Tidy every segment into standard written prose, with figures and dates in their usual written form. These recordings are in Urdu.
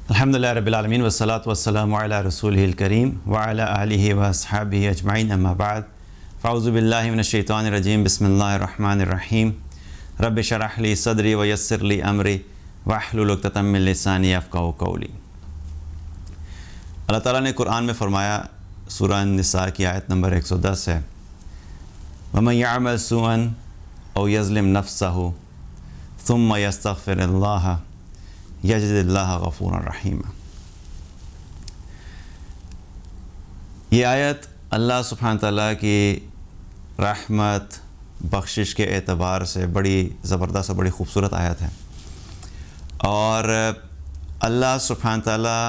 الحمدللہ رب العالمین والصلاة والسلام علی رسولہ الکریم وعلی آلہ واصحابہ اجمعین اما بعد فاعوذ باللہ من الشیطان الرجیم بسم اللہ الرحمن الرحیم رب اشرح لی صدری ویسر لی امری واحلل عقدۃ من لسانی یفقہوا قولی۔ اللہ تعالیٰ نے قرآن میں فرمایا، سورہ النساء کی آیت نمبر 110 ہے، وَمَن يَعْمَلْ سُوءًا أَوْ يَظْلِمْ نَفْسَهُ ثُمَّ يَسْتَغْفِرِ اللَّهَ یجد اللہ غفور الرحیم۔ یہ آیت اللہ سبحانہ تعالیٰ کی رحمت بخشش کے اعتبار سے بڑی زبردست اور بڑی خوبصورت آیت ہے، اور اللہ سبحانہ تعالیٰ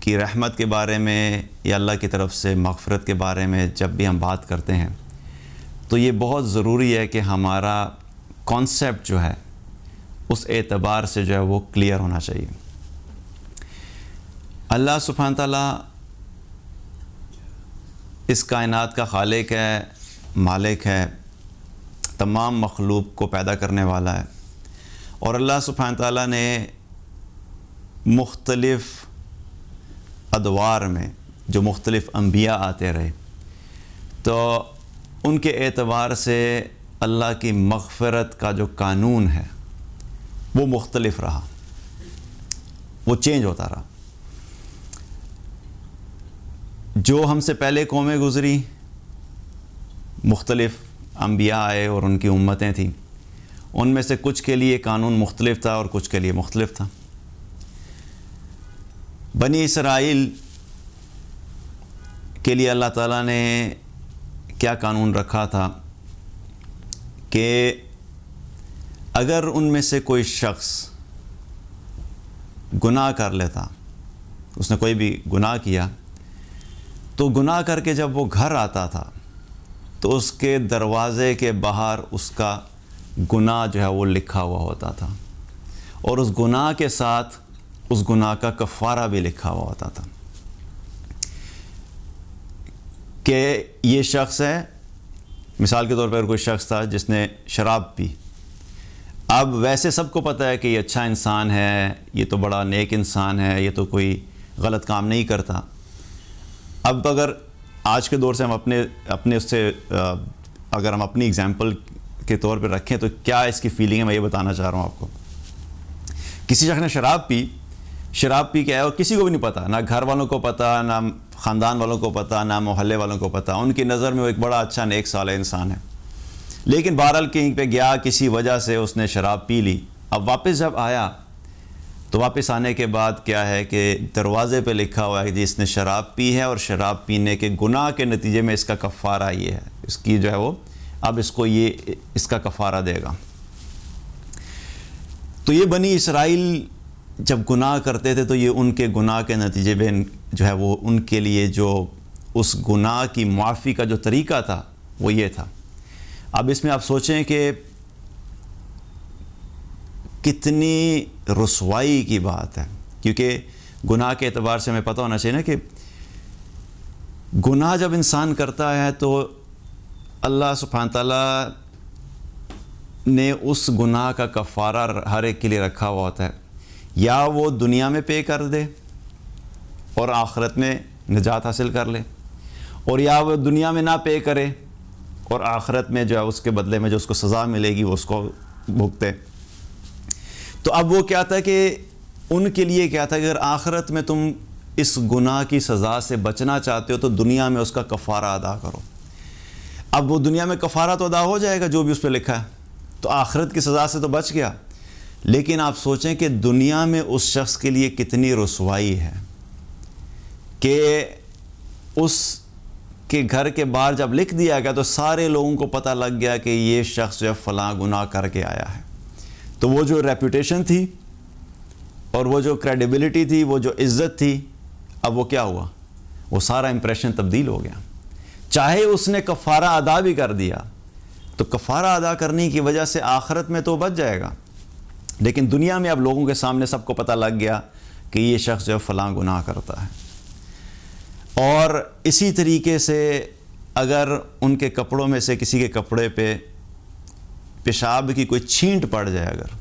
کی رحمت کے بارے میں یا اللہ کی طرف سے مغفرت کے بارے میں جب بھی ہم بات کرتے ہیں تو یہ بہت ضروری ہے کہ ہمارا کانسیپٹ جو ہے اس اعتبار سے جو ہے وہ کلیئر ہونا چاہیے۔ اللہ سبحانہ تعالیٰ اس کائنات کا خالق ہے، مالک ہے، تمام مخلوق کو پیدا کرنے والا ہے، اور اللہ سبحانہ تعالیٰ نے مختلف ادوار میں جو مختلف انبیاء آتے رہے تو ان کے اعتبار سے اللہ کی مغفرت کا جو قانون ہے وہ مختلف رہا، وہ چینج ہوتا رہا۔ جو ہم سے پہلے قومیں گزری، مختلف انبیاء آئے اور ان کی امتیں تھیں، ان میں سے کچھ کے لیے قانون مختلف تھا اور کچھ کے لیے مختلف تھا۔ بنی اسرائیل کے لیے اللہ تعالیٰ نے کیا قانون رکھا تھا کہ اگر ان میں سے کوئی شخص گناہ کر لیتا، اس نے کوئی بھی گناہ کیا، تو گناہ کر کے جب وہ گھر آتا تھا تو اس کے دروازے کے باہر اس کا گناہ جو ہے وہ لکھا ہوا ہوتا تھا، اور اس گناہ کے ساتھ اس گناہ کا کفارہ بھی لکھا ہوا ہوتا تھا کہ یہ شخص ہے، مثال کے طور پر کوئی شخص تھا جس نے شراب پی۔ اب ویسے سب کو پتہ ہے کہ یہ اچھا انسان ہے، یہ تو بڑا نیک انسان ہے، یہ تو کوئی غلط کام نہیں کرتا۔ اب اگر آج کے دور سے ہم اپنے اس سے اگر ہم اپنی اگزامپل کے طور پہ رکھیں تو کیا اس کی فیلنگ ہے، میں یہ بتانا چاہ رہا ہوں آپ کو۔ کسی شخص نے شراب پی کے آیا اور کسی کو بھی نہیں پتہ، نہ گھر والوں کو پتہ، نہ خاندان والوں کو پتہ، نہ محلے والوں کو پتہ، ان کی نظر میں وہ ایک بڑا اچھا نیک صالح انسان ہے، لیکن بہرحال کہیں پہ گیا، کسی وجہ سے اس نے شراب پی لی۔ اب واپس جب آیا تو واپس آنے کے بعد کیا ہے کہ دروازے پہ لکھا ہوا ہے کہ اس نے شراب پی ہے اور شراب پینے کے گناہ کے نتیجے میں اس کا کفارہ یہ ہے، اس کی جو ہے وہ اب اس کو یہ اس کا کفارہ دے گا۔ تو یہ بنی اسرائیل جب گناہ کرتے تھے تو یہ ان کے گناہ کے نتیجے میں جو ہے وہ ان کے لیے جو اس گناہ کی معافی کا جو طریقہ تھا وہ یہ تھا۔ اب اس میں آپ سوچیں کہ کتنی رسوائی کی بات ہے، کیونکہ گناہ کے اعتبار سے ہمیں پتہ ہونا چاہیے نا کہ گناہ جب انسان کرتا ہے تو اللہ سبحانہ تعالیٰ نے اس گناہ کا کفارہ ہر ایک کے لیے رکھا ہوا ہوتا ہے، یا وہ دنیا میں پے کر دے اور آخرت میں نجات حاصل کر لے، اور یا وہ دنیا میں نہ پے کرے اور آخرت میں جو ہے اس کے بدلے میں جو اس کو سزا ملے گی وہ اس کو بھگتے۔ تو اب وہ کیا تھا کہ ان کے لیے کیا تھا کہ اگر آخرت میں تم اس گناہ کی سزا سے بچنا چاہتے ہو تو دنیا میں اس کا کفارہ ادا کرو۔ اب وہ دنیا میں کفارہ تو ادا ہو جائے گا جو بھی اس پہ لکھا ہے، تو آخرت کی سزا سے تو بچ گیا، لیکن آپ سوچیں کہ دنیا میں اس شخص کے لیے کتنی رسوائی ہے کہ اس کہ گھر کے باہر جب لکھ دیا گیا تو سارے لوگوں کو پتہ لگ گیا کہ یہ شخص جو ہے فلاں گناہ کر کے آیا ہے۔ تو وہ جو ریپوٹیشن تھی اور وہ جو کریڈیبلٹی تھی، وہ جو عزت تھی، اب وہ کیا ہوا، وہ سارا امپریشن تبدیل ہو گیا۔ چاہے اس نے کفارہ ادا بھی کر دیا تو کفارہ ادا کرنے کی وجہ سے آخرت میں تو بچ جائے گا، لیکن دنیا میں اب لوگوں کے سامنے سب کو پتہ لگ گیا کہ یہ شخص جو ہے فلاں گناہ کرتا ہے۔ اور اسی طریقے سے اگر ان کے کپڑوں میں سے کسی کے کپڑے پہ پیشاب کی کوئی چھینٹ پڑ جائے اگر،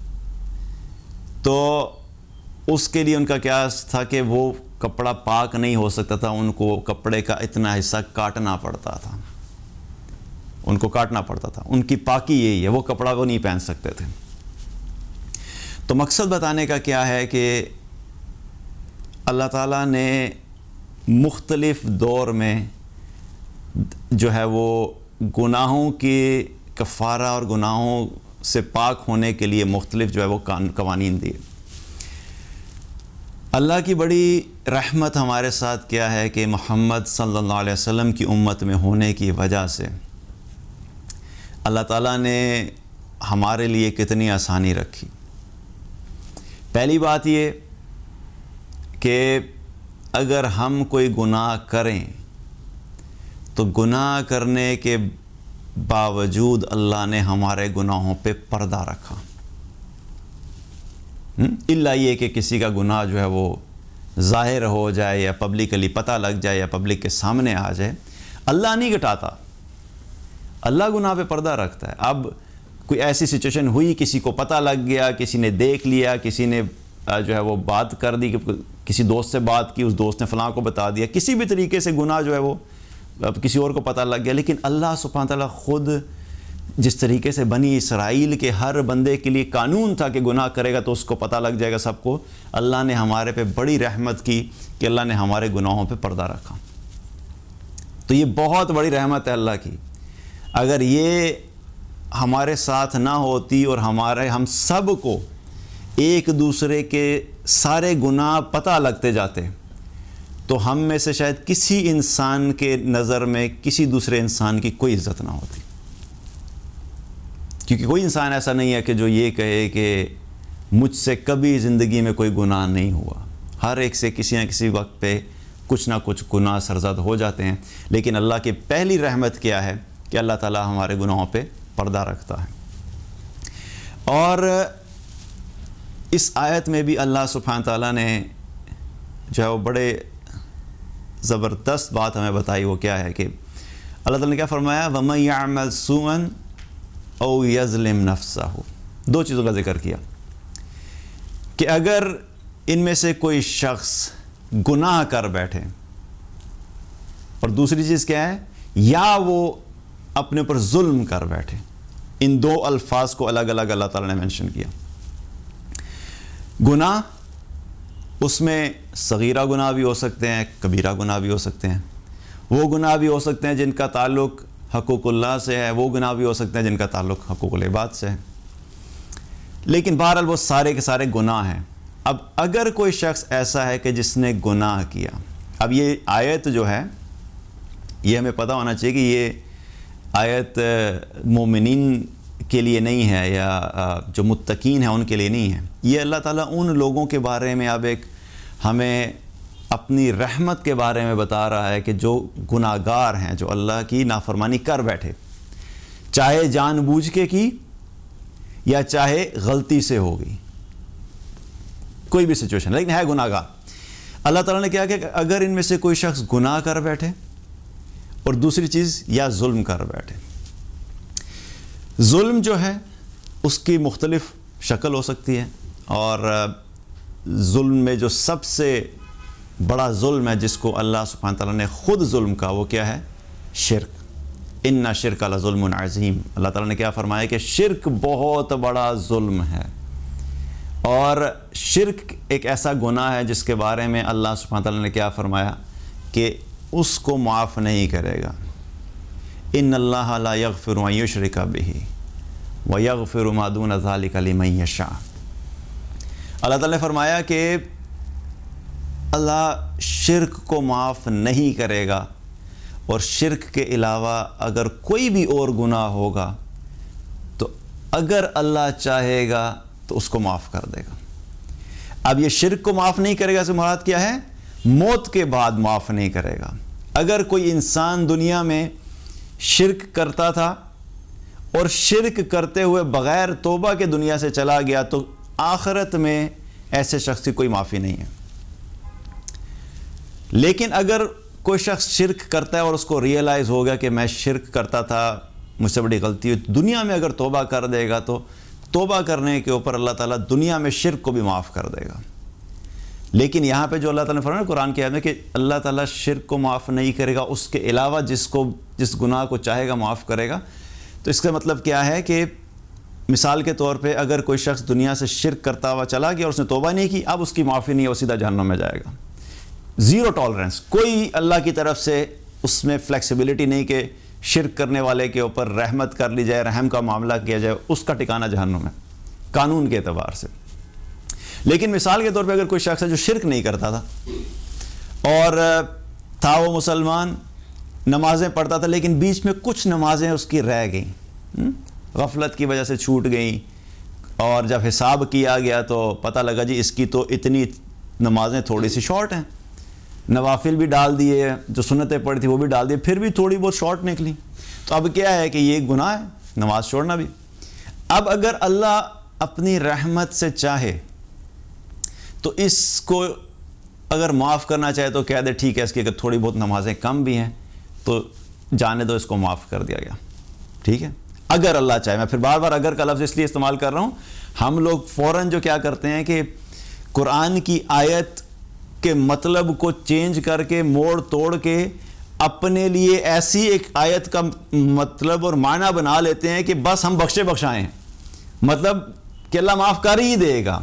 تو اس کے لیے ان کا قیاس تھا کہ وہ کپڑا پاک نہیں ہو سکتا تھا، ان کو کپڑے کا اتنا حصہ کاٹنا پڑتا تھا، ان کو کاٹنا پڑتا تھا، ان کی پاکی یہی ہے، وہ کپڑا وہ نہیں پہن سکتے تھے۔ تو مقصد بتانے کا کیا ہے کہ اللہ تعالیٰ نے مختلف دور میں جو ہے وہ گناہوں کے کفارہ اور گناہوں سے پاک ہونے کے لیے مختلف جو ہے وہ قوانین دیے۔ اللہ کی بڑی رحمت ہمارے ساتھ کیا ہے کہ محمد صلی اللہ علیہ وسلم کی امت میں ہونے کی وجہ سے اللہ تعالیٰ نے ہمارے لیے کتنی آسانی رکھی۔ پہلی بات یہ کہ اگر ہم کوئی گناہ کریں تو گناہ کرنے کے باوجود اللہ نے ہمارے گناہوں پہ پردہ رکھا، الا یہ کہ کسی کا گناہ جو ہے وہ ظاہر ہو جائے یا پبلکلی پتہ لگ جائے یا پبلک کے سامنے آ جائے، اللہ نہیں گٹاتا، اللہ گناہ پہ پردہ رکھتا ہے۔ اب کوئی ایسی سچویشن ہوئی، کسی کو پتہ لگ گیا، کسی نے دیکھ لیا، کسی نے جو ہے وہ بات کر دی، کسی دوست سے بات کی، اس دوست نے فلاں کو بتا دیا، کسی بھی طریقے سے گناہ جو ہے وہ کسی اور کو پتہ لگ گیا، لیکن اللہ سبحانہ تعالیٰ خود جس طریقے سے بنی اسرائیل کے ہر بندے کے لیے قانون تھا کہ گناہ کرے گا تو اس کو پتہ لگ جائے گا سب کو، اللہ نے ہمارے پہ بڑی رحمت کی کہ اللہ نے ہمارے گناہوں پہ پردہ رکھا۔ تو یہ بہت بڑی رحمت ہے اللہ کی۔ اگر یہ ہمارے ساتھ نہ ہوتی اور ہم سب کو ایک دوسرے کے سارے گناہ پتہ لگتے جاتے تو ہم میں سے شاید کسی انسان کے نظر میں کسی دوسرے انسان کی کوئی عزت نہ ہوتی، کیونکہ کوئی انسان ایسا نہیں ہے کہ جو یہ کہے کہ مجھ سے کبھی زندگی میں کوئی گناہ نہیں ہوا۔ ہر ایک سے کسی نہ کسی وقت پہ کچھ نہ کچھ گناہ سرزد ہو جاتے ہیں، لیکن اللہ کی پہلی رحمت کیا ہے کہ اللہ تعالیٰ ہمارے گناہوں پہ پردہ رکھتا ہے۔ اور اس آیت میں بھی اللہ سبحانہ تعالیٰ نے جو ہے وہ بڑے زبردست بات ہمیں بتائی، وہ کیا ہے کہ اللہ تعالیٰ نے کیا فرمایا، وَمَن يَعْمَلْ سُوءًا أَوْ يَظْلِمْ نَفْسَهُ، دو چیزوں کا ذکر کیا کہ اگر ان میں سے کوئی شخص گناہ کر بیٹھے، اور دوسری چیز کیا ہے، یا وہ اپنے اوپر ظلم کر بیٹھے، ان دو الفاظ کو الگ الگ اللہ تعالیٰ نے مینشن کیا۔ گناہ اس میں صغیرہ گناہ بھی ہو سکتے ہیں، کبیرہ گناہ بھی ہو سکتے ہیں، وہ گناہ بھی ہو سکتے ہیں جن کا تعلق حقوق اللہ سے ہے، وہ گناہ بھی ہو سکتے ہیں جن کا تعلق حقوق العباد سے ہے، لیکن بہرحال وہ سارے کے سارے گناہ ہیں۔ اب اگر کوئی شخص ایسا ہے کہ جس نے گناہ کیا، اب یہ آیت جو ہے یہ ہمیں پتہ ہونا چاہیے کہ یہ آیت مومنین کے لیے نہیں ہے یا جو متقین ہیں ان کے لیے نہیں ہے، یہ اللہ تعالیٰ ان لوگوں کے بارے میں اب ایک ہمیں اپنی رحمت کے بارے میں بتا رہا ہے کہ جو گناہ گار ہیں، جو اللہ کی نافرمانی کر بیٹھے، چاہے جان بوجھ کے کی یا چاہے غلطی سے ہو گئی، کوئی بھی سچویشن، لیکن ہے گناہ گار۔ اللہ تعالیٰ نے کیا کہ اگر ان میں سے کوئی شخص گناہ کر بیٹھے اور دوسری چیز یا ظلم کر بیٹھے، ظلم جو ہے اس کی مختلف شکل ہو سکتی ہے، اور ظلم میں جو سب سے بڑا ظلم ہے جس کو اللہ سبحانہ تعالیٰ نے خود ظلم کہا، وہ کیا ہے، شرک۔ ان شرک لظلم عظیم، اللہ تعالیٰ نے کیا فرمایا کہ شرک بہت بڑا ظلم ہے، اور شرک ایک ایسا گناہ ہے جس کے بارے میں اللہ سبحانہ تعالیٰ نے کیا فرمایا کہ اس کو معاف نہیں کرے گا۔ ان اللہ لا یغفر ان یشرک بہ ویغفر ما دون ذلک لمن یشاء۔ اللہ تعالیٰ نے فرمایا کہ اللہ شرک کو معاف نہیں کرے گا، اور شرک کے علاوہ اگر کوئی بھی اور گناہ ہوگا تو اگر اللہ چاہے گا تو اس کو معاف کر دے گا۔ اب یہ شرک کو معاف نہیں کرے گا اس سے مراد کیا ہے، موت کے بعد معاف نہیں کرے گا۔ اگر کوئی انسان دنیا میں شرک کرتا تھا اور شرک کرتے ہوئے بغیر توبہ کے دنیا سے چلا گیا تو آخرت میں ایسے شخص کی کوئی معافی نہیں ہے۔ لیکن اگر کوئی شخص شرک کرتا ہے اور اس کو ریئلائز ہو گیا کہ میں شرک کرتا تھا، مجھ سے بڑی غلطی ہوئی، دنیا میں اگر توبہ کر دے گا تو توبہ کرنے کے اوپر اللہ تعالیٰ دنیا میں شرک کو بھی معاف کر دے گا۔ لیکن یہاں پہ جو اللہ تعالیٰ نے فرمایا قرآن کی آیت میں کہ اللہ تعالیٰ شرک کو معاف نہیں کرے گا، اس کے علاوہ جس گناہ کو چاہے گا معاف کرے گا. تو اس کا مطلب کیا ہے کہ مثال کے طور پہ اگر کوئی شخص دنیا سے شرک کرتا ہوا چلا گیا اور اس نے توبہ نہیں کی، اب اس کی معافی نہیں ہے، وہ سیدھا جہنم میں جائے گا. زیرو ٹالرنس، کوئی اللہ کی طرف سے اس میں فلیکسیبلٹی نہیں کہ شرک کرنے والے کے اوپر رحمت کر لی جائے، رحم کا معاملہ کیا جائے. اس کا ٹھکانہ جہنم ہے قانون کے اعتبار سے. لیکن مثال کے طور پہ اگر کوئی شخص ہے جو شرک نہیں کرتا تھا اور تھا وہ مسلمان، نمازیں پڑھتا تھا، لیکن بیچ میں کچھ نمازیں اس کی رہ گئیں، غفلت کی وجہ سے چھوٹ گئیں، اور جب حساب کیا گیا تو پتہ لگا جی اس کی تو اتنی نمازیں تھوڑی سی شارٹ ہیں، نوافل بھی ڈال دیے، جو سنتیں پڑھی تھی وہ بھی ڈال دیے، پھر بھی تھوڑی بہت شارٹ نکلی. تو اب کیا ہے کہ یہ گناہ ہے نماز چھوڑنا بھی. اب اگر اللہ اپنی رحمت سے چاہے تو اس کو اگر معاف کرنا چاہے تو کہہ دے ٹھیک ہے، اس کی اگر تھوڑی بہت نمازیں کم بھی ہیں تو جانے دو، اس کو معاف کر دیا گیا. ٹھیک ہے، اگر اللہ چاہے. میں پھر بار بار اگر کا لفظ اس لیے استعمال کر رہا ہوں، ہم لوگ فوراً جو کیا کرتے ہیں کہ قرآن کی آیت کے مطلب کو چینج کر کے موڑ توڑ کے اپنے لیے ایسی ایک آیت کا مطلب اور معنی بنا لیتے ہیں کہ بس ہم بخشے بخشائیں، مطلب کہ اللہ معاف کر ہی دے گا.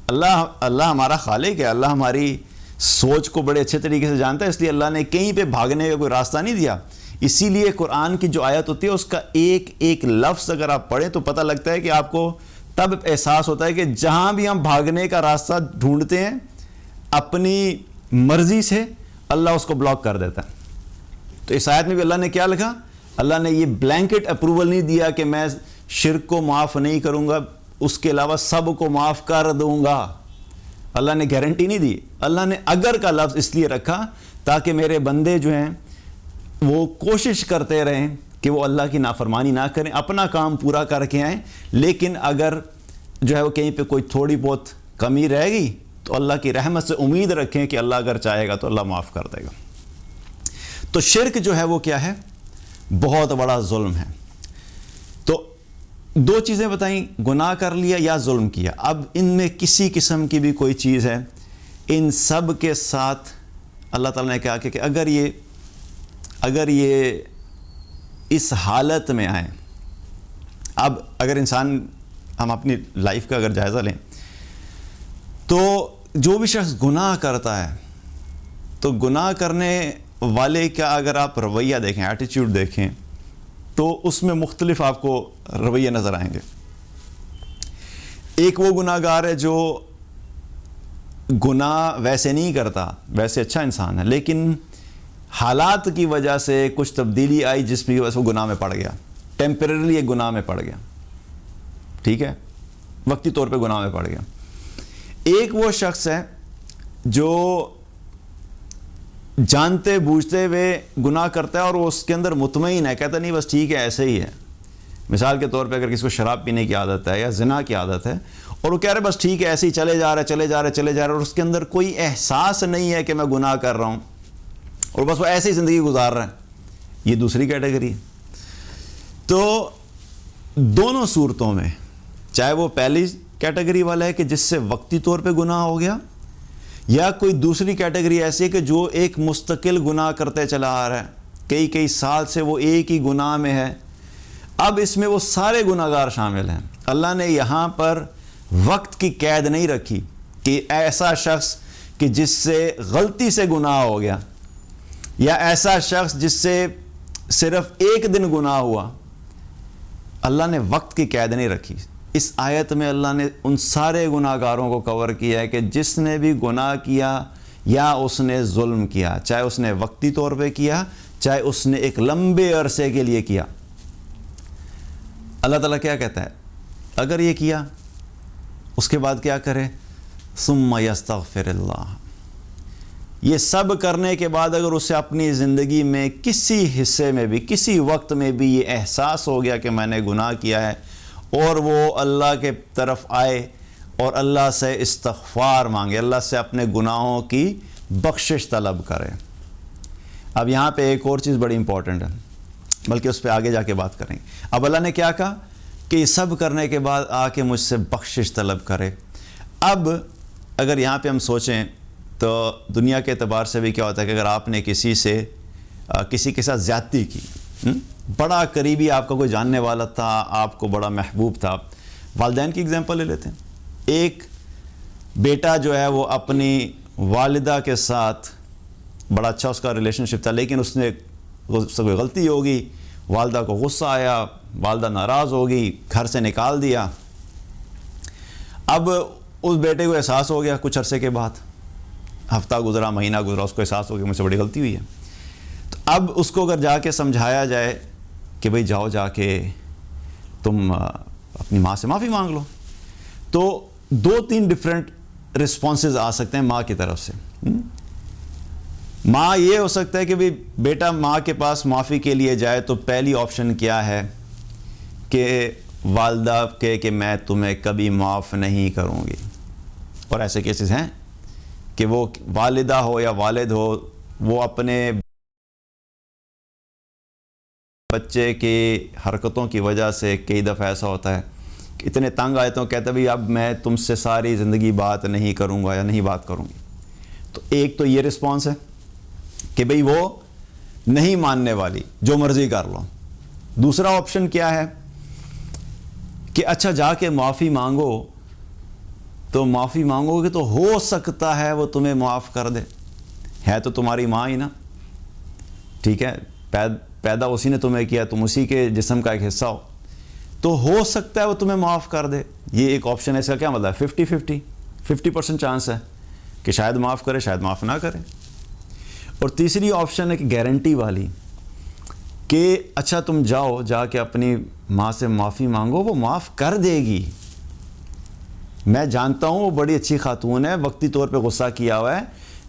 اللہ ہمارا خالق ہے، اللہ ہماری سوچ کو بڑے اچھے طریقے سے جانتا ہے، اس لیے اللہ نے کہیں پہ بھاگنے کا کوئی راستہ نہیں دیا. اسی لیے قرآن کی جو آیت ہوتی ہے اس کا ایک ایک لفظ اگر آپ پڑھیں تو پتہ لگتا ہے کہ آپ کو تب احساس ہوتا ہے کہ جہاں بھی ہم بھاگنے کا راستہ ڈھونڈتے ہیں اپنی مرضی سے اللہ اس کو بلاک کر دیتا ہے. تو اس آیت میں بھی اللہ نے کیا لکھا؟ اللہ نے یہ بلینکٹ اپروول نہیں دیا کہ میں شرک کو معاف نہیں کروں گا، اس کے علاوہ سب کو معاف کر دوں گا. اللہ نے گارنٹی نہیں دی. اللہ نے اگر کا لفظ اس لیے رکھا تاکہ میرے بندے جو ہیں وہ کوشش کرتے رہیں کہ وہ اللہ کی نافرمانی نہ کریں، اپنا کام پورا کر کے آئیں. لیکن اگر جو ہے وہ کہیں پہ کوئی تھوڑی بہت کمی رہ گئی تو اللہ کی رحمت سے امید رکھیں کہ اللہ اگر چاہے گا تو اللہ معاف کر دے گا. تو شرک جو ہے وہ کیا ہے؟ بہت بڑا ظلم ہے. تو دو چیزیں بتائیں، گناہ کر لیا یا ظلم کیا. اب ان میں کسی قسم کی بھی کوئی چیز ہے، ان سب کے ساتھ اللہ تعالیٰ نے کہا کہ اگر یہ اس حالت میں آئیں. اب اگر انسان، ہم اپنی لائف کا اگر جائزہ لیں تو جو بھی شخص گناہ کرتا ہے تو گناہ کرنے والے کا اگر آپ رویہ دیکھیں، ایٹیچیوڈ دیکھیں تو اس میں مختلف آپ کو رویے نظر آئیں گے. ایک وہ گناہ گار ہے جو گناہ ویسے نہیں کرتا، ویسے اچھا انسان ہے، لیکن حالات کی وجہ سے کچھ تبدیلی آئی جس کی وجہ سے وہ گناہ میں پڑ گیا، ٹیمپریرلی ایک گناہ میں پڑ گیا. ٹھیک ہے، وقتی طور پہ گناہ میں پڑ گیا. ایک وہ شخص ہے جو جانتے بوجھتے ہوئے گناہ کرتا ہے اور وہ اس کے اندر مطمئن ہے، کہتا نہیں بس ٹھیک ہے ایسے ہی ہے. مثال کے طور پہ اگر کسی کو شراب پینے کی عادت ہے یا زنا کی عادت ہے اور وہ کہہ رہے بس ٹھیک ہے ایسے ہی چلے جا رہا اور اس کے اندر کوئی احساس نہیں ہے کہ میں گناہ کر رہا ہوں اور بس وہ ایسے ہی زندگی گزار رہا ہے، یہ دوسری کیٹیگری ہے. تو دونوں صورتوں میں چاہے وہ پہلی کیٹیگری والا ہے کہ جس سے وقتی طور پہ گناہ ہو گیا، یا کوئی دوسری کیٹیگری ایسی ہے کہ جو ایک مستقل گناہ کرتے چلا آ رہا ہے، کئی سال سے وہ ایک ہی گناہ میں ہے. اب اس میں وہ سارے گناہ گار شامل ہیں. اللہ نے یہاں پر وقت کی قید نہیں رکھی کہ ایسا شخص کہ جس سے غلطی سے گناہ ہو گیا، یا ایسا شخص جس سے صرف ایک دن گناہ ہوا. اللہ نے وقت کی قید نہیں رکھی. اس آیت میں اللہ نے ان سارے گناہ گاروں کو کور کیا ہے کہ جس نے بھی گناہ کیا یا اس نے ظلم کیا، چاہے اس نے وقتی طور پہ کیا چاہے اس نے ایک لمبے عرصے کے لیے کیا. اللہ تعالیٰ کیا کہتا ہے؟ اگر یہ کیا اس کے بعد کیا کرے؟ ثم یستغفر اللہ. یہ سب کرنے کے بعد اگر اسے اپنی زندگی میں کسی حصے میں بھی کسی وقت میں بھی یہ احساس ہو گیا کہ میں نے گناہ کیا ہے اور وہ اللہ کے طرف آئے اور اللہ سے استغفار مانگے، اللہ سے اپنے گناہوں کی بخشش طلب کرے. اب یہاں پہ ایک اور چیز بڑی امپورٹنٹ ہے، بلکہ اس پہ آگے جا کے بات کریں گے. اب اللہ نے کیا کہا کہ یہ سب کرنے کے بعد آ کے مجھ سے بخشش طلب کرے. اب اگر یہاں پہ ہم سوچیں تو دنیا کے اعتبار سے بھی کیا ہوتا ہے کہ اگر آپ نے کسی کے ساتھ زیادتی کی، بڑا قریبی آپ کا کوئی جاننے والا تھا، آپ کو بڑا محبوب تھا. والدین کی اگزامپل لے لیتے ہیں. ایک بیٹا جو ہے وہ اپنی والدہ کے ساتھ بڑا اچھا اس کا ریلیشن شپ تھا، لیکن اس نے کوئی غلطی ہوگی، والدہ کو غصہ آیا، والدہ ناراض ہوگی، گھر سے نکال دیا. اب اس بیٹے کو احساس ہو گیا کچھ عرصے کے بعد، ہفتہ گزرا، مہینہ گزرا، اس کو احساس ہو گیا مجھ سے بڑی غلطی ہوئی ہے. تو اب اس کو اگر جا کے سمجھایا جائے کہ بھئی جاؤ جا کے تم اپنی ماں سے معافی مانگ لو، تو 2-3 ڈفرینٹ رسپانسز آ سکتے ہیں ماں کی طرف سے. ماں یہ ہو سکتا ہے کہ بھئی بیٹا ماں کے پاس معافی کے لیے جائے تو پہلی آپشن کیا ہے کہ والدہ کہے کہ میں تمہیں کبھی معاف نہیں کروں گی. اور ایسے کیسز ہیں کہ وہ والدہ ہو یا والد ہو، وہ اپنے بچے کی حرکتوں کی وجہ سے کئی دفعہ ایسا ہوتا ہے کہ اتنے تنگ آئے تو کہتے ہیں بھئی اب میں تم سے ساری زندگی بات نہیں کروں گا یا نہیں بات کروں گی. تو ایک تو یہ رسپانس ہے کہ بھئی وہ نہیں ماننے والی، جو مرضی کر لو. دوسرا آپشن کیا ہے کہ اچھا جا کے معافی مانگو، تو معافی مانگو گے تو ہو سکتا ہے وہ تمہیں معاف کر دے. ہے تو تمہاری ماں ہی نا، ٹھیک ہے، پیدا اسی نے تمہیں کیا، تم اسی کے جسم کا ایک حصہ ہو، تو ہو سکتا ہے وہ تمہیں معاف کر دے. یہ ایک آپشن ہے. اس کا کیا مطلب ہے؟ 50% چانس ہے کہ شاید معاف کرے، شاید معاف نہ کرے. اور تیسری آپشن ہے کہ گارنٹی والی، کہ اچھا تم جاؤ جا کے اپنی ماں سے معافی مانگو، وہ معاف کر دے گی. میں جانتا ہوں وہ بڑی اچھی خاتون ہے، وقتی طور پہ غصہ کیا ہوا ہے،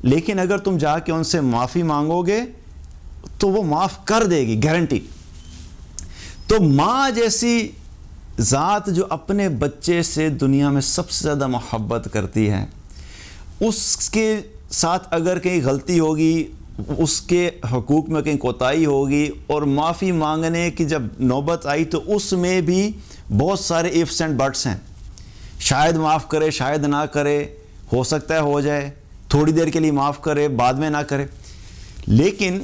لیکن اگر تم جا کے ان سے معافی مانگو گے تو وہ معاف کر دے گی، گارنٹی. تو ماں جیسی ذات جو اپنے بچے سے دنیا میں سب سے زیادہ محبت کرتی ہے، اس کے ساتھ اگر کہیں غلطی ہوگی، اس کے حقوق میں کہیں کوتاہی ہوگی، اور معافی مانگنے کی جب نوبت آئی تو اس میں بھی بہت سارے ifs اینڈ بٹس ہیں. شاید معاف کرے، شاید نہ کرے، ہو سکتا ہے ہو جائے، تھوڑی دیر کے لیے معاف کرے، بعد میں نہ کرے. لیکن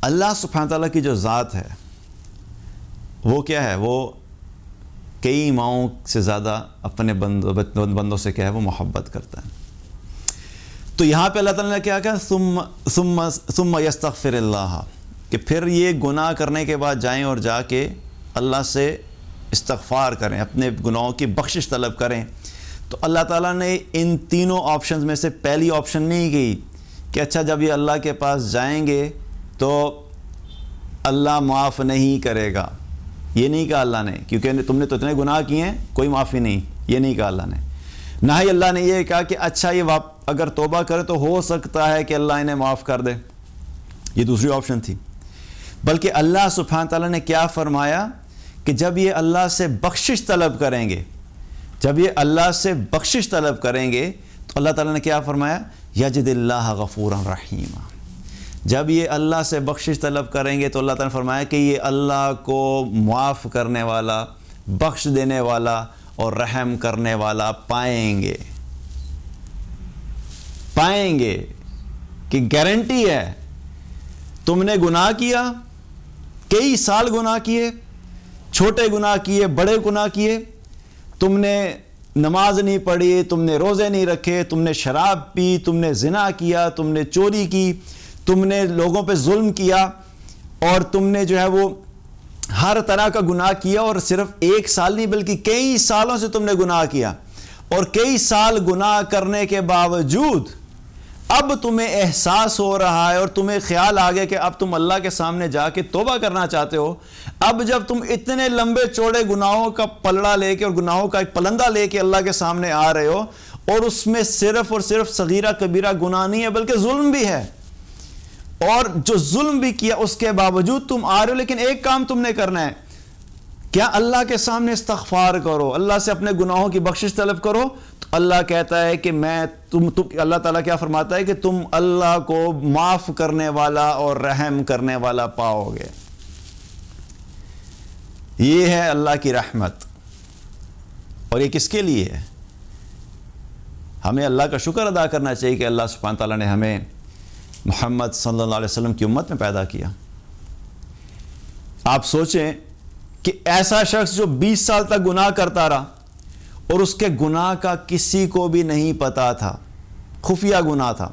اللہ سبحانہ تعالیٰ کی جو ذات ہے وہ کیا ہے؟ وہ کئی ماؤں سے زیادہ اپنے بندوں سے کیا ہے؟ وہ محبت کرتا ہے. تو یہاں پہ اللہ تعالیٰ نے کیا کہا؟ ثم یستغفر اللہ، کہ پھر یہ گناہ کرنے کے بعد جائیں اور جا کے اللہ سے استغفار کریں، اپنے گناہوں کی بخشش طلب کریں. تو اللہ تعالیٰ نے ان تینوں آپشنز میں سے پہلی آپشن نہیں کی کہ اچھا جب یہ اللہ کے پاس جائیں گے تو اللہ معاف نہیں کرے گا. یہ نہیں کہا اللہ نے، کیونکہ تم نے تو اتنے گناہ کیے ہیں، کوئی معافی نہیں. یہ نہیں کہا اللہ نے. نہ ہی اللہ نے یہ کہا کہ اچھا یہ اگر توبہ کرے تو ہو سکتا ہے کہ اللہ انہیں معاف کر دے. یہ دوسری آپشن تھی. بلکہ اللہ سبحانہ تعالیٰ نے کیا فرمایا کہ جب یہ اللہ سے بخشش طلب کریں گے، جب یہ اللہ سے بخشش طلب کریں گے تو اللہ تعالیٰ نے کیا فرمایا؟ یجد اللہ غفورا رحیما. جب یہ اللہ سے بخشش طلب کریں گے تو اللہ تعالیٰ نے فرمایا کہ یہ اللہ کو معاف کرنے والا، بخش دینے والا اور رحم کرنے والا پائیں گے. کہ گارنٹی ہے. تم نے گناہ کیا، کئی سال گناہ کیے، چھوٹے گناہ کیے، بڑے گناہ کیے، تم نے نماز نہیں پڑھی، تم نے روزے نہیں رکھے، تم نے شراب پی، تم نے زنا کیا، تم نے چوری کی، تم نے لوگوں پہ ظلم کیا، اور تم نے جو ہے وہ ہر طرح کا گناہ کیا، اور صرف ایک سال نہیں بلکہ کئی سالوں سے تم نے گناہ کیا. اور کئی سال گناہ کرنے کے باوجود اب تمہیں احساس ہو رہا ہے اور تمہیں خیال آ گیا کہ اب تم اللہ کے سامنے جا کے توبہ کرنا چاہتے ہو. اب جب تم اتنے لمبے چوڑے گناہوں کا پلڑا لے کے اور گناہوں کا ایک پلندہ لے کے اللہ کے سامنے آ رہے ہو، اور اس میں صرف اور صرف صغیرہ کبیرہ گناہ نہیں ہے بلکہ ظلم بھی ہے، اور جو ظلم بھی کیا اس کے باوجود تم آ رہے ہو، لیکن ایک کام تم نے کرنا ہے، کیا اللہ کے سامنے استغفار کرو، اللہ سے اپنے گناہوں کی بخشش طلب کرو. تو اللہ کہتا ہے کہ اللہ تعالیٰ کیا فرماتا ہے کہ تم اللہ کو معاف کرنے والا اور رحم کرنے والا پاؤ گے. یہ ہے اللہ کی رحمت. اور یہ کس کے لیے ہے؟ ہمیں اللہ کا شکر ادا کرنا چاہیے کہ اللہ سبحانہ تعالیٰ نے ہمیں محمد صلی اللہ علیہ وسلم کی امت میں پیدا کیا۔ آپ سوچیں کہ ایسا شخص جو 20 سال تک گناہ کرتا رہا اور اس کے گناہ کا کسی کو بھی نہیں پتا تھا، خفیہ گناہ تھا،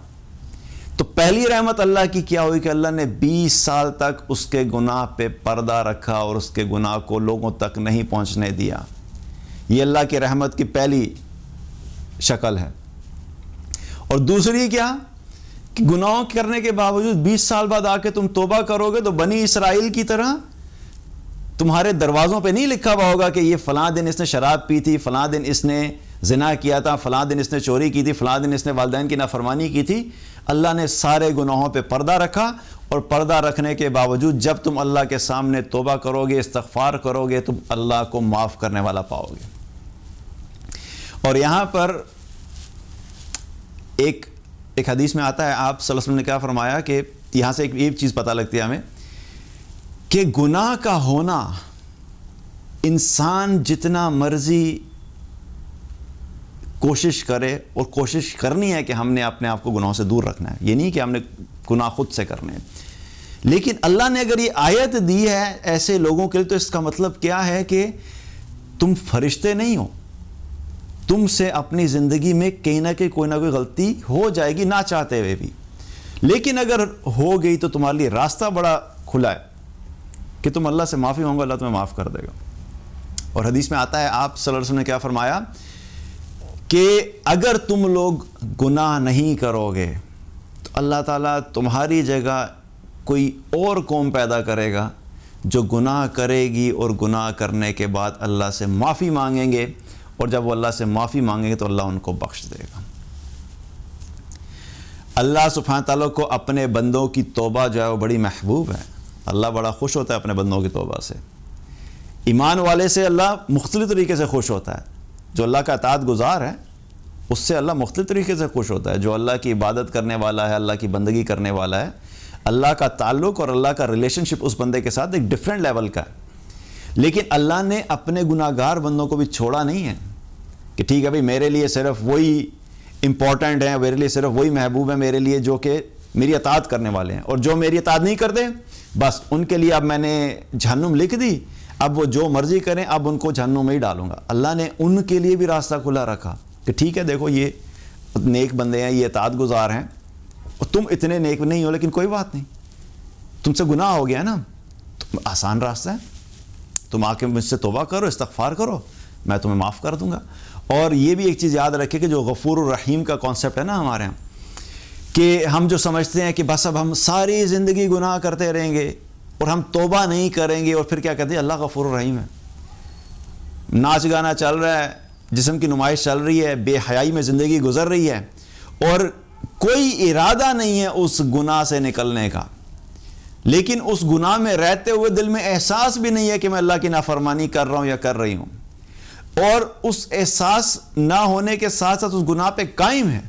تو پہلی رحمت اللہ کی کیا ہوئی کہ اللہ نے 20 سال تک اس کے گناہ پہ پردہ رکھا اور اس کے گناہ کو لوگوں تک نہیں پہنچنے دیا۔ یہ اللہ کی رحمت کی پہلی شکل ہے۔ اور دوسری کیا کہ گناہوں کرنے کے باوجود 20 سال بعد آ کے تم توبہ کرو گے تو بنی اسرائیل کی طرح تمہارے دروازوں پہ نہیں لکھا ہوا ہوگا کہ یہ فلاں دن اس نے شراب پی تھی، فلاں دن اس نے زنا کیا تھا، فلاں دن اس نے چوری کی تھی، فلاں دن اس نے والدین کی نافرمانی کی تھی۔ اللہ نے سارے گناہوں پہ پردہ رکھا، اور پردہ رکھنے کے باوجود جب تم اللہ کے سامنے توبہ کرو گے، استغفار کرو گے، تم اللہ کو معاف کرنے والا پاؤ گے۔ اور یہاں پر ایک حدیث میں آتا ہے، آپ صلی اللہ علیہ وسلم نے کیا فرمایا کہ یہاں سے ایک چیز پتہ لگتی ہے ہمیں کہ گناہ کا ہونا انسان جتنا مرضی کوشش کرے، اور کوشش کرنی ہے کہ ہم نے اپنے آپ کو گناہوں سے دور رکھنا ہے، یہ نہیں کہ ہم نے گناہ خود سے کرنے ہیں، لیکن اللہ نے اگر یہ آیت دی ہے ایسے لوگوں کے لیے تو اس کا مطلب کیا ہے کہ تم فرشتے نہیں ہو، تم سے اپنی زندگی میں کہیں نہ کہیں کوئی نہ کوئی غلطی ہو جائے گی نہ چاہتے ہوئے بھی، لیکن اگر ہو گئی تو تمہارے لیے راستہ بڑا کھلا ہے کہ تم اللہ سے معافی مانگو، اللہ تمہیں معاف کر دے گا۔ اور حدیث میں آتا ہے، آپ صلی اللہ علیہ وسلم نے کیا فرمایا کہ اگر تم لوگ گناہ نہیں کرو گے تو اللہ تعالیٰ تمہاری جگہ کوئی اور قوم پیدا کرے گا جو گناہ کرے گی، اور گناہ کرنے کے بعد اللہ سے معافی مانگیں گے، اور جب وہ اللہ سے معافی مانگیں گے تو اللہ ان کو بخش دے گا۔ اللہ سبحانہ تعالیٰ کو اپنے بندوں کی توبہ جو ہے وہ بڑی محبوب ہے، اللہ بڑا خوش ہوتا ہے اپنے بندوں کی توبہ سے۔ ایمان والے سے اللہ مختلف طریقے سے خوش ہوتا ہے، جو اللہ کا اطاعت گزار ہے اس سے اللہ مختلف طریقے سے خوش ہوتا ہے، جو اللہ کی عبادت کرنے والا ہے، اللہ کی بندگی کرنے والا ہے، اللہ کا تعلق اور اللہ کا ریلیشن شپ اس بندے کے ساتھ ایک ڈیفرنٹ لیول کا ہے۔ لیکن اللہ نے اپنے گناہ گار بندوں کو بھی چھوڑا نہیں ہے کہ ٹھیک ہے بھئی میرے لیے صرف وہی امپورٹنٹ ہیں، میرے لیے صرف وہی محبوب ہیں میرے لیے جو کہ میری اطاعت کرنے والے ہیں، اور جو میری اطاعت نہیں کرتے بس ان کے لیے اب میں نے جہنم لکھ دی، اب وہ جو مرضی کریں اب ان کو جہنم میں ہی ڈالوں گا۔ اللہ نے ان کے لیے بھی راستہ کھلا رکھا کہ ٹھیک ہے دیکھو یہ نیک بندے ہیں، یہ اطاعت گزار ہیں، اور تم اتنے نیک نہیں ہو لیکن کوئی بات نہیں، تم سے گناہ ہو گیا نا، تو آسان راستہ ہے، تم آ کے مجھ سے توبہ کرو، استغفار کرو، میں تمہیں معاف کر دوں گا۔ اور یہ بھی ایک چیز یاد رکھے کہ جو غفور الرحیم کا کانسیپٹ ہے نا ہمارے ہاں، کہ ہم جو سمجھتے ہیں کہ بس اب ہم ساری زندگی گناہ کرتے رہیں گے اور ہم توبہ نہیں کریں گے، اور پھر کیا کہتے ہیں اللہ غفور الرحیم ہے، ناچ گانا چل رہا ہے، جسم کی نمائش چل رہی ہے، بے حیائی میں زندگی گزر رہی ہے، اور کوئی ارادہ نہیں ہے اس گناہ سے نکلنے کا، لیکن اس گناہ میں رہتے ہوئے دل میں احساس بھی نہیں ہے کہ میں اللہ کی نافرمانی کر رہا ہوں یا کر رہی ہوں، اور اس احساس نہ ہونے کے ساتھ ساتھ اس گناہ پہ قائم ہے،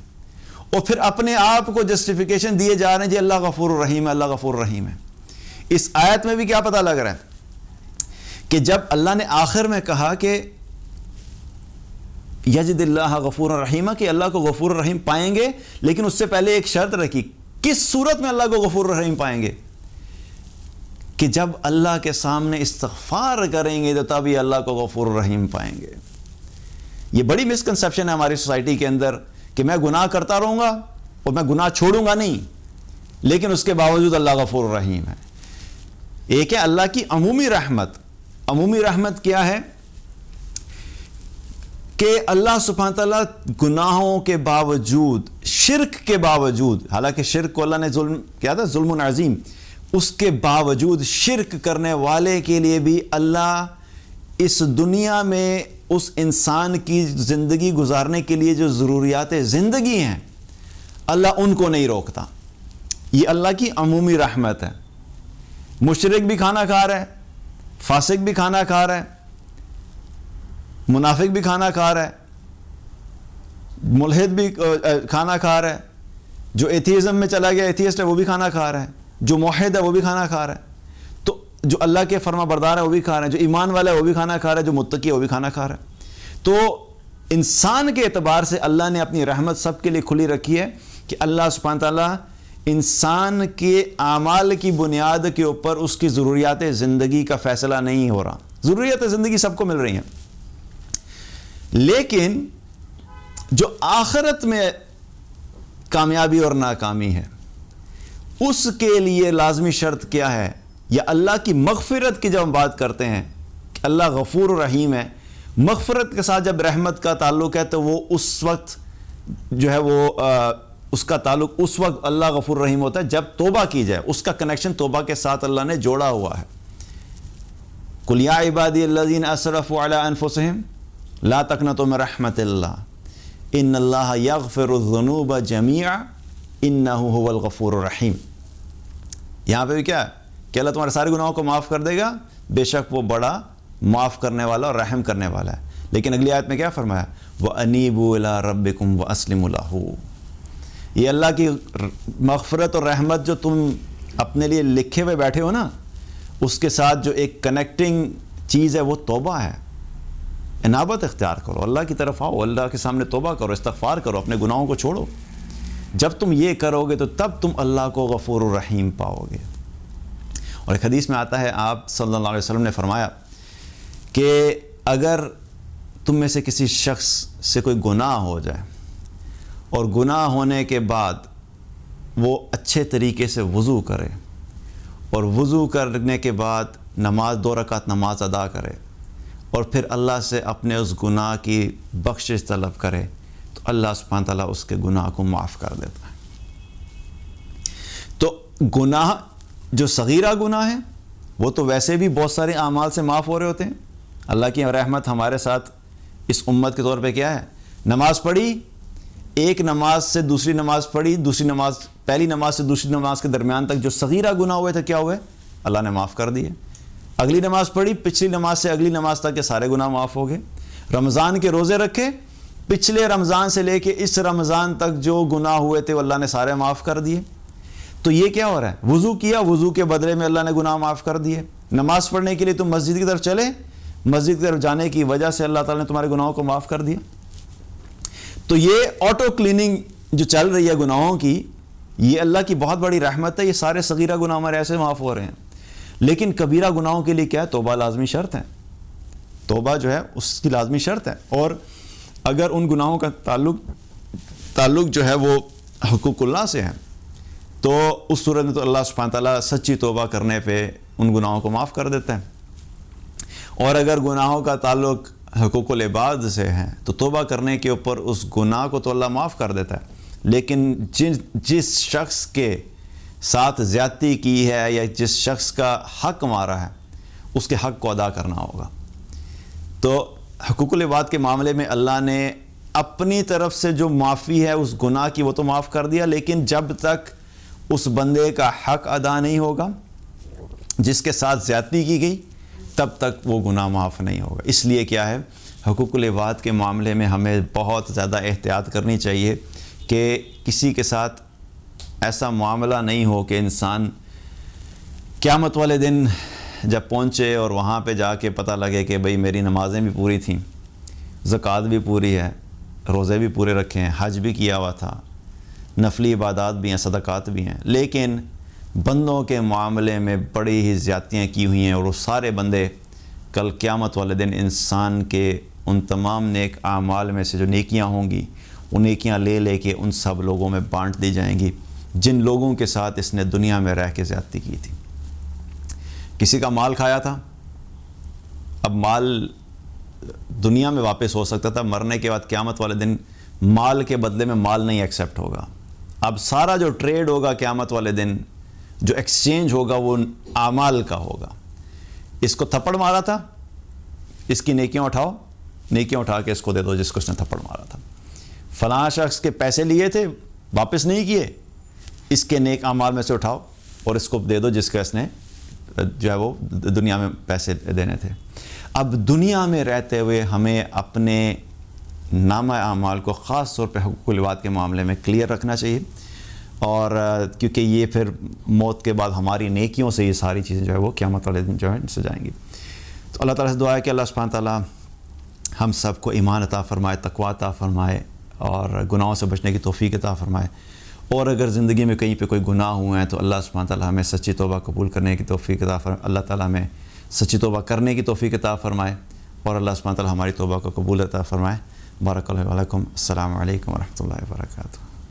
اور پھر اپنے آپ کو جسٹیفیکیشن دیے جا رہے ہیں جی اللہ غفور الرحیم ہے، اللہ غفور الرحیم ہے۔ اس آیت میں بھی کیا پتہ لگ رہا ہے کہ جب اللہ نے آخر میں کہا کہ یجد اللہ غفور الرحیم، کہ اللہ کو غفور الرحیم پائیں گے، لیکن اس سے پہلے ایک شرط رکھی، کس صورت میں اللہ کو غفور الرحیم پائیں گے؟ کہ جب اللہ کے سامنے استغفار کریں گے تو تب یہ اللہ کو غفور الرحیم پائیں گے۔ یہ بڑی مسکنسیپشن ہے ہماری سوسائٹی کے اندر کہ میں گناہ کرتا رہوں گا اور میں گناہ چھوڑوں گا نہیں، لیکن اس کے باوجود اللہ غفور الرحیم ہے۔ ایک ہے اللہ کی عمومی رحمت۔ عمومی رحمت کیا ہے کہ اللہ سبحانہ تعالیٰ گناہوں کے باوجود، شرک کے باوجود، حالانکہ شرک کو اللہ نے ظلم کیا تھا، ظلم عظیم، اس کے باوجود شرک کرنے والے کے لیے بھی اللہ اس دنیا میں اس انسان کی زندگی گزارنے کے لیے جو ضروریات زندگی ہیں اللہ ان کو نہیں روکتا۔ یہ اللہ کی عمومی رحمت ہے۔ مشرک بھی کھانا کھا رہا ہے، فاسق بھی کھانا کھا رہا ہے، منافق بھی کھانا کھا رہا ہے، ملحد بھی کھانا کھا رہا ہے، جو ایتھیزم میں چلا گیا ایتھیسٹ ہے وہ بھی کھانا کھا رہا ہے، جو موحد ہے وہ بھی کھانا کھا رہا ہے، تو جو اللہ کے فرما بردار ہے وہ بھی کھا رہے ہیں، جو ایمان والا ہے وہ بھی کھانا کھا رہا ہے، جو متقی ہے وہ بھی کھانا کھا رہا ہے۔ تو انسان کے اعتبار سے اللہ نے اپنی رحمت سب کے لیے کھلی رکھی ہے کہ اللہ سبحانہ تعالیٰ انسان کے اعمال کی بنیاد کے اوپر اس کی ضروریات زندگی کا فیصلہ نہیں ہو رہا. ضروریات زندگی سب کو مل رہی ہیں, لیکن جو آخرت میں کامیابی اور ناکامی ہے اس کے لیے لازمی شرط کیا ہے؟ یا اللہ کی مغفرت کی جب ہم بات کرتے ہیں کہ اللہ غفور و رحیم ہے, مغفرت کے ساتھ جب رحمت کا تعلق ہے تو وہ اس وقت جو ہے وہ اس کا تعلق اس وقت اللہ غفور رحیم ہوتا ہے جب توبہ کی جائے. اس کا کنیکشن توبہ کے ساتھ اللہ نے جوڑا ہوا ہے. قُلْ يَا عِبَادِيَ الَّذِينَ أَسْرَفُوا عَلَىٰ أَنفُسِهِمْ لَا تَقْنَطُوا مِن رَحْمَةِ اللَّهِ إِنَّ اللَّهَ يَغْفِرُ الذُّنُوبَ جَمِيعًا إِنَّهُ هُوَ الْغَفُورُ الرَّحِيمُ. یہاں پہ بھی کیا ہے کہ اللہ تمہارے سارے گناہوں کو معاف کر دے گا, بے شک وہ بڑا معاف کرنے والا اور رحم کرنے والا ہے. لیکن اگلی آیت میں کیا فرمایا؟ وَأَنِيبُوا إِلَىٰ رَبِّكُمْ وَأَسْلِمُوا لَهُ. یہ اللہ کی مغفرت اور رحمت جو تم اپنے لیے لکھے ہوئے بیٹھے ہو نا, اس کے ساتھ جو ایک کنیکٹنگ چیز ہے وہ توبہ ہے. انابت اختیار کرو, اللہ کی طرف آؤ, اللہ کے سامنے توبہ کرو, استغفار کرو, اپنے گناہوں کو چھوڑو. جب تم یہ کرو گے تو تب تم اللہ کو غفور الرحیم پاؤ گے. اور ایک حدیث میں آتا ہے, آپ صلی اللہ علیہ وسلم نے فرمایا کہ اگر تم میں سے کسی شخص سے کوئی گناہ ہو جائے اور گناہ ہونے کے بعد وہ اچھے طریقے سے وضو کرے اور وضو کرنے کے بعد نماز 2 رکعت نماز ادا کرے اور پھر اللہ سے اپنے اس گناہ کی بخشش طلب کرے تو اللہ سبحانہ تعالیٰ اس کے گناہ کو معاف کر دیتا ہے. تو گناہ جو صغیرہ گناہ ہے وہ تو ویسے بھی بہت سارے اعمال سے معاف ہو رہے ہوتے ہیں. اللہ کی رحمت ہمارے ساتھ اس امت کے طور پہ کیا ہے؟ نماز پڑھی, ایک نماز سے دوسری نماز پڑھی, دوسری نماز پہلی نماز سے دوسری نماز کے درمیان تک جو صغیرہ گناہ ہوئے تھے کیا ہوئے؟ اللہ نے معاف کر دیے. اگلی نماز پڑھی, پچھلی نماز سے اگلی نماز تک کے سارے گناہ معاف ہو گئے. رمضان کے روزے رکھے, پچھلے رمضان سے لے کے اس رمضان تک جو گناہ ہوئے تھے وہ اللہ نے سارے معاف کر دیے. تو یہ کیا ہو رہا ہے؟ وضو کیا, وضو کے بدلے میں اللہ نے گناہ معاف کر دیے. نماز پڑھنے کے لیے تم مسجد کی طرف چلے, مسجد کی طرف جانے کی وجہ سے اللہ تعالیٰ نے تمہارے گناہوں کو معاف کر دیا. تو یہ آٹو کلیننگ جو چل رہی ہے گناہوں کی, یہ اللہ کی بہت بڑی رحمت ہے. یہ سارے صغیرہ گناہ ہمارے ایسے معاف ہو رہے ہیں. لیکن کبیرہ گناہوں کے لیے کیا ہے؟ توبہ لازمی شرط ہے. توبہ جو ہے اس کی لازمی شرط ہے. اور اگر ان گناہوں کا تعلق جو ہے وہ حقوق اللہ سے ہے تو اس صورت میں تو اللہ سبحانہ تعالیٰ سچی توبہ کرنے پہ ان گناہوں کو معاف کر دیتا ہے. اور اگر گناہوں کا تعلق حقوق العباد سے ہے تو توبہ کرنے کے اوپر اس گناہ کو تو اللہ معاف کر دیتا ہے. لیکن جس شخص کے ساتھ زیادتی کی ہے یا جس شخص کا حق مارا ہے اس کے حق کو ادا کرنا ہوگا. تو حقوق العباد کے معاملے میں اللہ نے اپنی طرف سے جو معافی ہے اس گناہ کی وہ تو معاف کر دیا, لیکن جب تک اس بندے کا حق ادا نہیں ہوگا جس کے ساتھ زیادتی کی گئی تب تک وہ گناہ معاف نہیں ہوگا. اس لیے کیا ہے, حقوق العباد کے معاملے میں ہمیں بہت زیادہ احتیاط کرنی چاہیے کہ کسی کے ساتھ ایسا معاملہ نہیں ہو کہ انسان قیامت والے دن جب پہنچے اور وہاں پہ جا کے پتہ لگے کہ بھئی میری نمازیں بھی پوری تھیں, زکوٰۃ بھی پوری ہے, روزے بھی پورے رکھے ہیں, حج بھی کیا ہوا تھا, نفلی عبادات بھی ہیں, صدقات بھی ہیں, لیکن بندوں کے معاملے میں بڑی ہی زیادتیاں کی ہوئی ہیں اور وہ سارے بندے کل قیامت والے دن انسان کے ان تمام نیک اعمال میں سے جو نیکیاں ہوں گی وہ نیکیاں لے کے ان سب لوگوں میں بانٹ دی جائیں گی جن لوگوں کے ساتھ اس نے دنیا میں رہ کے زیادتی کی تھی. کسی کا مال کھایا تھا, اب مال دنیا میں واپس ہو سکتا تھا, مرنے کے بعد قیامت والے دن مال کے بدلے میں مال نہیں ایکسیپٹ ہوگا. اب سارا جو ٹریڈ ہوگا قیامت والے دن, جو ایکسچینج ہوگا وہ اعمال کا ہوگا. اس کو تھپڑ مارا تھا, اس کی نیکیاں اٹھاؤ, نیکیاں اٹھا کے اس کو دے دو جس کو اس نے تھپڑ مارا تھا. فلاں شخص کے پیسے لیے تھے واپس نہیں کیے, اس کے نیک اعمال میں سے اٹھاؤ اور اس کو دے دو جس کا اس نے جو ہے وہ دنیا میں پیسے دینے تھے. اب دنیا میں رہتے ہوئے ہمیں اپنے نامہ اعمال کو خاص طور پہ حقوق العباد کے معاملے میں کلیئر رکھنا چاہیے, اور کیونکہ یہ پھر موت کے بعد ہماری نیکیوں سے یہ ساری چیزیں جو ہے وہ قیامت والے دن جو ہے سے جائیں گی. تو اللہ تعالیٰ سے دعا ہے کہ اللہ سبحانہ تعالیٰ ہم سب کو ایمان عطا فرمائے، تقوی عطا فرمائے، اور گناہوں سے بچنے کی توفیق عطا فرمائے۔ اور اگر زندگی میں کہیں پہ کوئی گناہ ہوئے ہیں تو اللہ سبحانہ تعالیٰ ہمیں سچی توبہ قبول کرنے کی توفیق عطا فرمائے، اللہ تعالیٰ ہمیں سچی توبہ کرنے کی توفیق عطا فرمائے، اور اللہ سبحانہ تعالیٰ ہماری توبہ کو قبول عطا فرمائے۔ بارک اللہ علیکم، السلام علیکم ورحمۃ اللہ وبرکاتہ۔